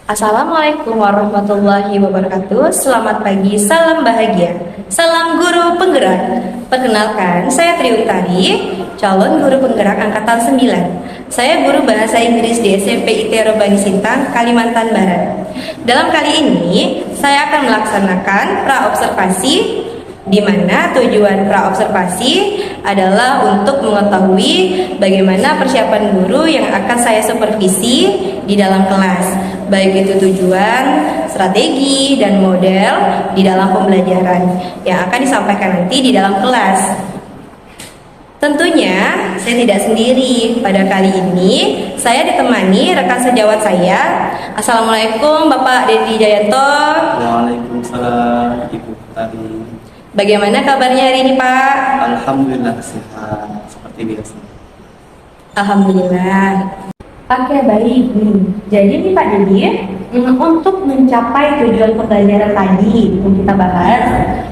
Assalamualaikum warahmatullahi wabarakatuh. Selamat pagi, salam bahagia, salam guru penggerak. Perkenalkan, saya Tri Utari, calon guru penggerak angkatan 9. Saya guru bahasa Inggris di SMP IT Robani Sintang, Kalimantan Barat. Dalam kali ini, saya akan melaksanakan praobservasi, di mana tujuan praobservasi adalah untuk mengetahui bagaimana persiapan guru yang akan saya supervisi di dalam kelas, baik itu tujuan, strategi, dan model di dalam pembelajaran yang akan disampaikan nanti di dalam kelas. Tentunya saya tidak sendiri. Pada kali ini saya ditemani rekan sejawat saya. Assalamualaikum Bapak Dedi Jayanto. Waalaikumsalam Ibu Tari. Bagaimana kabarnya hari ini Pak? Alhamdulillah sehat seperti biasa. Alhamdulillah. Oke, baik. Jadi nih Pak Dedi, untuk mencapai tujuan pembelajaran tadi yang kita bahas,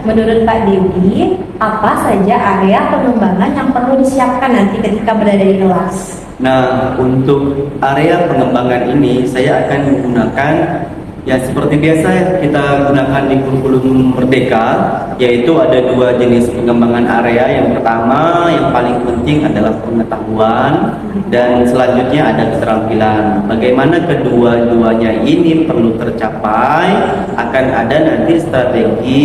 menurut Pak Dedi, apa saja area pengembangan yang perlu disiapkan nanti ketika berada di kelas? Nah, untuk area pengembangan ini saya akan menggunakan ya seperti biasa kita gunakan di kurikulum Merdeka, yaitu ada dua jenis pengembangan area. Yang pertama yang paling penting adalah pengetahuan, dan selanjutnya ada keterampilan. Bagaimana kedua-duanya ini perlu tercapai, akan ada nanti strategi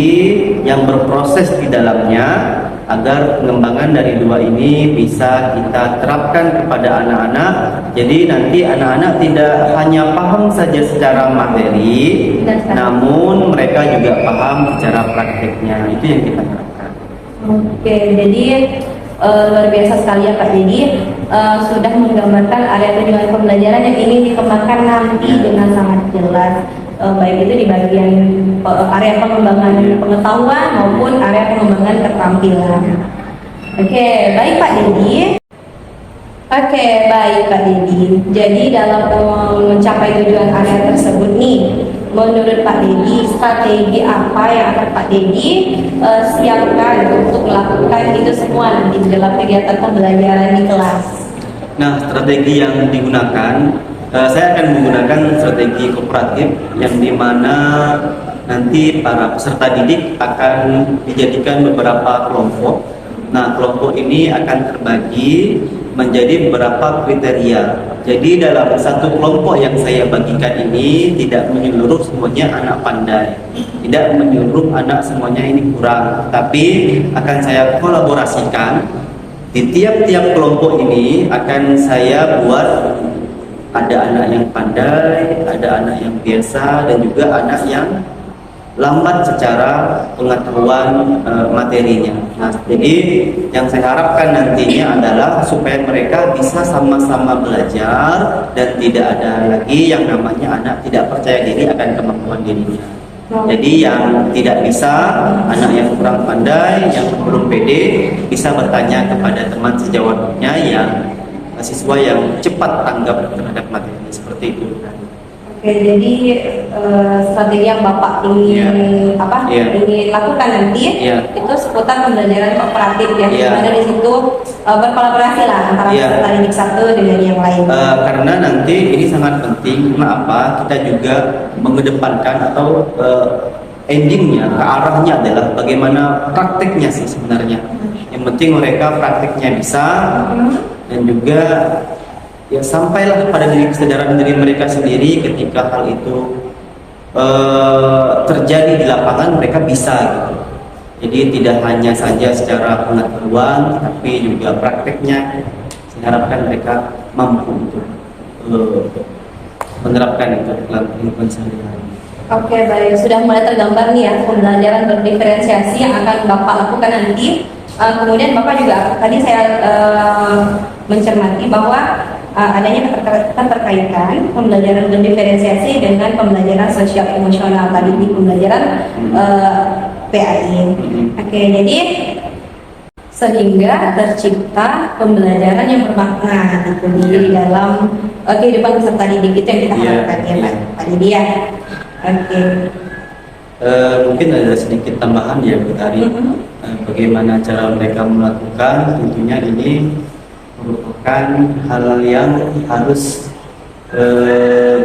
yang berproses di dalamnya agar pengembangan dari dua ini bisa kita terapkan kepada anak-anak. Jadi nanti anak-anak tidak hanya paham saja secara materi, namun mereka juga paham secara prakteknya. Itu yang kita harapkan. Oke, jadi luar biasa sekali ya Pak Dedi, sudah menggambarkan area tujuan pembelajaran yang ingin dikembangkan nanti dengan sangat jelas, baik itu di bagian area pengembangan pengetahuan maupun area pengembangan keterampilan. Oke, baik Pak Dedi. Oke, baik Pak Dedi. Jadi dalam mencapai tujuan area tersebut nih, menurut Pak Dedi, strategi apa yang akan Pak Dedi siapkan untuk melakukan itu semua nanti dalam kegiatan pembelajaran di kelas? Nah, strategi yang digunakan, saya akan menggunakan strategi kooperatif yang dimana nanti para peserta didik akan dijadikan beberapa kelompok. Nah, kelompok ini akan terbagi menjadi beberapa kriteria. Jadi dalam satu kelompok yang saya bagikan ini tidak menyeluruh semuanya anak pandai, tidak menyeluruh anak semuanya ini kurang, tapi akan saya kolaborasikan. Di tiap-tiap kelompok ini akan saya buat ada anak yang pandai, ada anak yang biasa, dan juga anak yang lambat secara pengetahuan materinya. Nah, jadi yang saya harapkan nantinya adalah supaya mereka bisa sama-sama belajar dan tidak ada lagi yang namanya anak tidak percaya diri akan kemampuan dirinya. Jadi yang tidak bisa, anak yang kurang pandai, yang belum pede, bisa bertanya kepada teman sejawatnya yang siswa yang cepat tanggap terhadap materi, seperti itu. Oke, jadi strategi yang Bapak ingin ingin lakukan nanti itu seputar pembelajaran kooperatif ya, di mana di situ berkolaborasi lah antara peserta didik satu dengan yang lain. Karena nanti ini sangat penting. Kenapa? Kita juga mengedepankan atau endingnya, ke arahnya adalah bagaimana prakteknya sih sebenarnya. Yang penting mereka prakteknya bisa, dan juga ya sampailah pada kesadaran diri mereka sendiri ketika hal itu terjadi di lapangan, mereka bisa gitu. Jadi tidak hanya saja secara pengetahuan, tapi juga prakteknya. Saya harapkan mereka mampu untuk menerapkan itu dalam kehidupan sehari-hari. Oke, baik, sudah mulai tergambar nih ya pembelajaran berdiferensiasi yang akan Bapak lakukan nanti. Kemudian Bapak juga tadi saya mencermati bahwa adanya keterkaitan pembelajaran berdiferensiasi dengan pembelajaran sosial emosional tadi di pembelajaran PAI. Oke, jadi sehingga tercipta pembelajaran yang bermakna gitu di dalam kehidupan peserta didik, itu yang kita harapkan ya Pak Didi ya. Oke. Mungkin ada sedikit tambahan ya Bu Tari. Bagaimana cara mereka melakukan, tentunya ini merupakan hal yang harus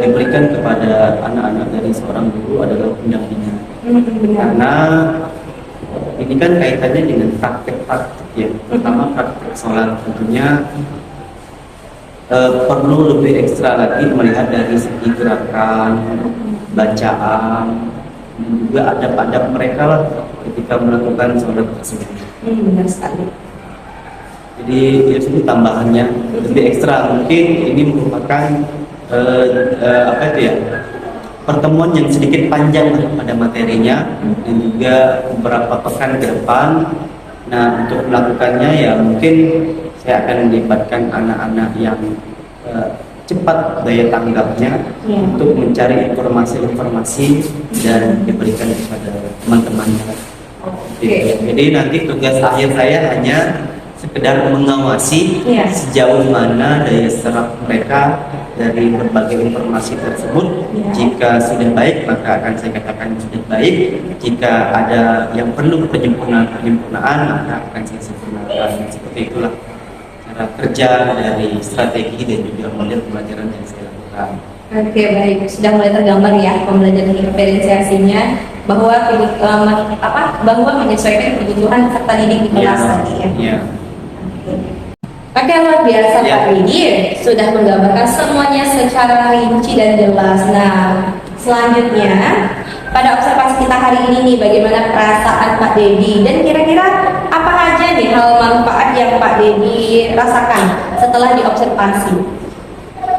diberikan kepada anak-anak dari seorang guru adalah pendampingan. Benar. Karena ini kan kaitannya dengan praktek-praktek ya, pertama praktek sholat tentunya perlu lebih ekstra lagi melihat dari segi gerakan, bacaan, dan juga adab-adab mereka lah ketika melakukan sholat tersebut. Benar sekali. Jadi itu tambahannya lebih ekstra, mungkin ini merupakan apa itu ya, pertemuan yang sedikit panjang lah pada materinya dan juga beberapa pekan ke depan. Nah, untuk melakukannya ya mungkin saya akan melibatkan anak-anak yang cepat daya tanggapnya untuk mencari informasi-informasi dan diberikan kepada teman-temannya. Jadi nanti tugas akhir saya hanya sekedar mengawasi sejauh mana daya serap mereka dari berbagai informasi tersebut. Jika sudah baik maka akan saya katakan sudah baik. Jika ada yang perlu penyempurnaan maka akan saya sempurnakan. Seperti itulah cara kerja dari strategi dan juga model pembelajaran yang saya lakukan. Oke, baik, sudah mulai tergambar ya pembelajaran diferensiasinya bahwa bahwa menyesuaikan kebutuhan peserta didik di kelas tadi ya. Oke, luar biasa Pak Didi sudah menggambarkan semuanya secara rinci dan jelas. Nah, selanjutnya pada observasi kita hari ini nih, bagaimana perasaan Pak Dedi dan kira-kira apa aja nih hal manfaat yang Pak Dedi rasakan setelah diobservasi?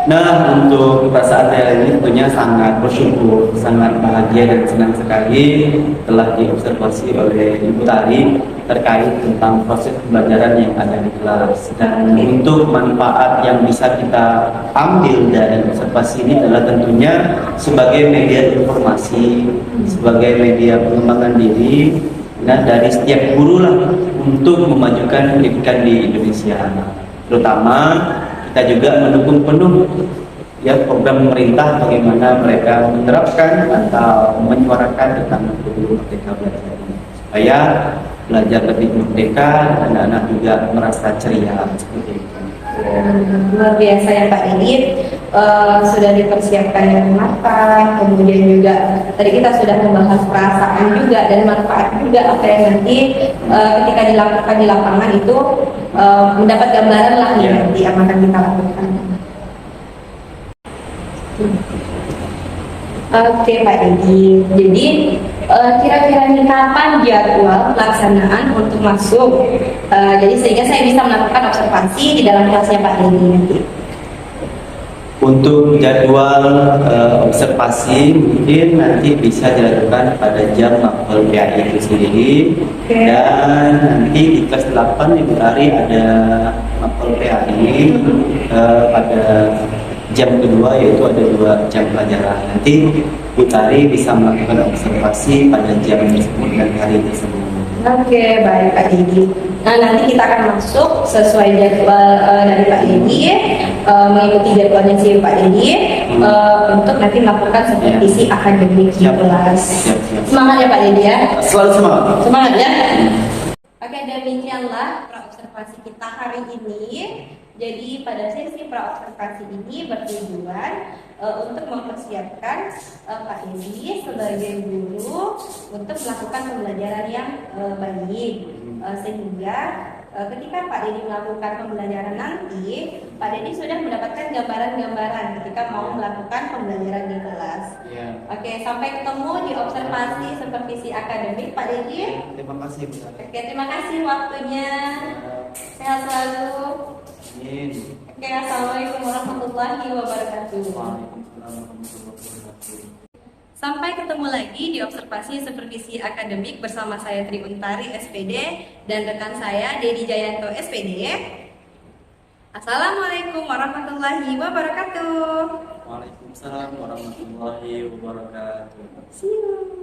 Nah, untuk perasaan saya ini tentunya sangat bersyukur, sangat bahagia dan senang sekali telah diobservasi oleh Ibu Tari terkait tentang proses pembelajaran yang ada di kelas. Dan untuk manfaat yang bisa kita ambil dari observasi ini adalah tentunya sebagai media informasi, sebagai media pengembangan diri, nah dari setiap guru lah untuk memajukan pendidikan di Indonesia. Terutama kita juga mendukung penuh ya program pemerintah bagaimana mereka menerapkan atau menyuarakan tentang merdeka belajar ini supaya belajar lebih merdeka dan anak-anak juga merasa ceria seperti itu. Luar biasa ya Pak Didi, sudah dipersiapkan dengan matang, kemudian juga tadi kita sudah membahas perasaan juga dan manfaat juga apa yang nanti ketika dilakukan di lapangan itu mendapat gambaran lah nanti yang akan kita lakukan. Oke Pak Didi, jadi kira-kira nih kapan jadwal pelaksanaan untuk masuk? Jadi sehingga saya bisa melakukan observasi di dalam kelasnya Pak Didi nanti. Untuk jadwal observasi mungkin nanti bisa dilakukan pada jam mapel PAI itu sendiri. Dan nanti di kelas 8 Ibu Tari ada mapel PAI pada jam kedua, yaitu ada 2 jam pelajaran. Nanti Bu Tari bisa melakukan observasi pada jam tersebut dan hari tersebut. Oke, baik Pak Didi. Nah, nanti kita akan masuk sesuai jadwal dari Pak Didi, mengikuti jadwalnya si Pak Didi untuk nanti melakukan supervisi akademik di kelas. Semangat ya Pak Didi ya. Selalu semangat. Semangat ya. Oke, demikianlah praobservasi kita hari ini. Jadi pada sesi praobservasi ini bertujuan untuk mempersiapkan Pak Dedi sebagai guru untuk melakukan pembelajaran yang baik, sehingga ketika Pak Dedi melakukan pembelajaran nanti, Pak Dedi sudah mendapatkan gambaran-gambaran ketika mau melakukan pembelajaran di kelas. Oke, sampai ketemu di observasi supervisi akademik Pak Dedi. Terima kasih Bu Tari. Oke, terima kasih waktunya. Sehat selalu. Amin. Oke, assalamualaikum warahmatullahi wabarakatuh. Sampai ketemu lagi di observasi supervisi akademik bersama saya Tri Untari SPD dan rekan saya Dedi Jayanto SPD. Assalamualaikum warahmatullahi wabarakatuh. Waalaikumsalam warahmatullahi wabarakatuh. See you.